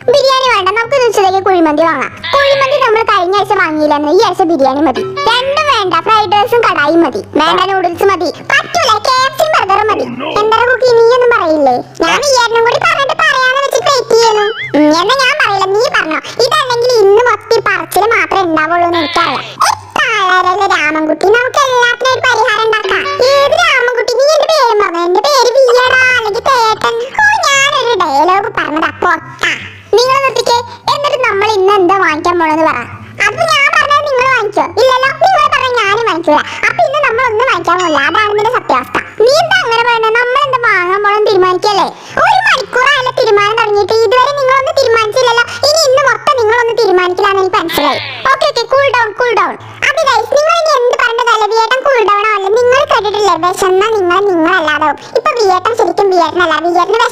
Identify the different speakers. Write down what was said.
Speaker 1: ബിരിയാണി വേണ്ട, നമുക്ക് ഉച്ചത്തേക്ക് കുഴിമന്തി വാങ്ങാം. കുഴിമന്തി നമ്മൾ കഴിഞ്ഞ ആഴ്ച വാങ്ങിയില്ലെന്ന്, ഈ ആഴ്ച ബിരിയാണി മതി. രണ്ടും വേണ്ട, ഫ്രൈഡ് റൈസും കടായി മതി. വേണ്ട, നൂഡിൽസ് മതി. പറ്റൂല, KFC ബർഗറും മതി. എന്താ കുക്കി, നീ ഒന്നും പറയില്ലേ? ഞാൻ ഈയനും കൂടി പറഞ്ഞിട്ട് പറയാന്ന് വെച്ചിട്ട് വെയിറ്റ് ചെയ്യുന്നു. എന്നാ ഞാൻ പറയില്ല, നീ പറഞ്ഞോ. ഇതല്ലെങ്കിൽ ഇന്ന് മൊത്തം പറച്ചില് മാത്രമേ ഉണ്ടാവുള്ളൂ എന്ന് എനിക്കറിയാം. രാമൻകുട്ടി, നമുക്ക് എല്ലാത്തിനും ഒരു പരിഹാരം ഉണ്ടാക്കാം. ഏത് രാമൻകുട്ടി? നീ എന്റെ പേര് പറഞ്ഞു. എന്റെ പേര് വിയടാ, അല്ലെങ്കിൽ തേട്ടൻ. ഞാനൊരു ഡയലോഗ് പറഞ്ഞത് അപ്പൊ നിങ്ങൾ നിർത്തിക്കേ. എന്നിട്ട് നമ്മൾ ഇന്ന് എന്താ വാങ്ങിക്കാൻ പോണെന്ന് പറ. അത് ഞാൻ പറഞ്ഞത് നിങ്ങൾ വാങ്ങിച്ചോ? ഇല്ലല്ലോ, നിങ്ങൾ പറഞ്ഞ ഞാനും വാങ്ങിക്കൂല. അപ്പൊ ഇന്ന് നമ്മൾ ഒന്നും വാങ്ങിക്കാൻ പോകില്ല. അതാണ് ഇതിന്റെ സത്യാവസ്ഥ. നീ എന്താ അങ്ങനെ പറയുന്നത്? നമ്മൾ എന്താ വാങ്ങാൻ പോണെന്ന് തീരുമാനിക്കല്ലേ? ഒരു മണിക്കൂറായാലും തീരുമാനം തുടങ്ങിയിട്ട് ഇതുവരെ നിങ്ങളൊന്നും തീരുമാനിച്ചില്ലല്ലോ. ഇനി ഇന്ന് മൊത്തം നിങ്ങളൊന്നും തീരുമാനിക്കില്ലാന്ന് എനിക്ക് മനസ്സിലായി. Okay, cool down, cool down. അത് ഗൈസ്, നിങ്ങൾ ഇനി എന്ത് പറഞ്ഞതല്ലേ? വിയേട്ടൻ കൂൾ ഡൗൺ ആവല്ലേ? നിങ്ങൾ കേട്ടിട്ടില്ലേ? വിശന്നാ നിങ്ങളല്ലാതാവും. ഇപ്പൊ വിയേട്ടൻ ശരിക്കും വിയേട്ടനല്ല, വിയേട്ടന്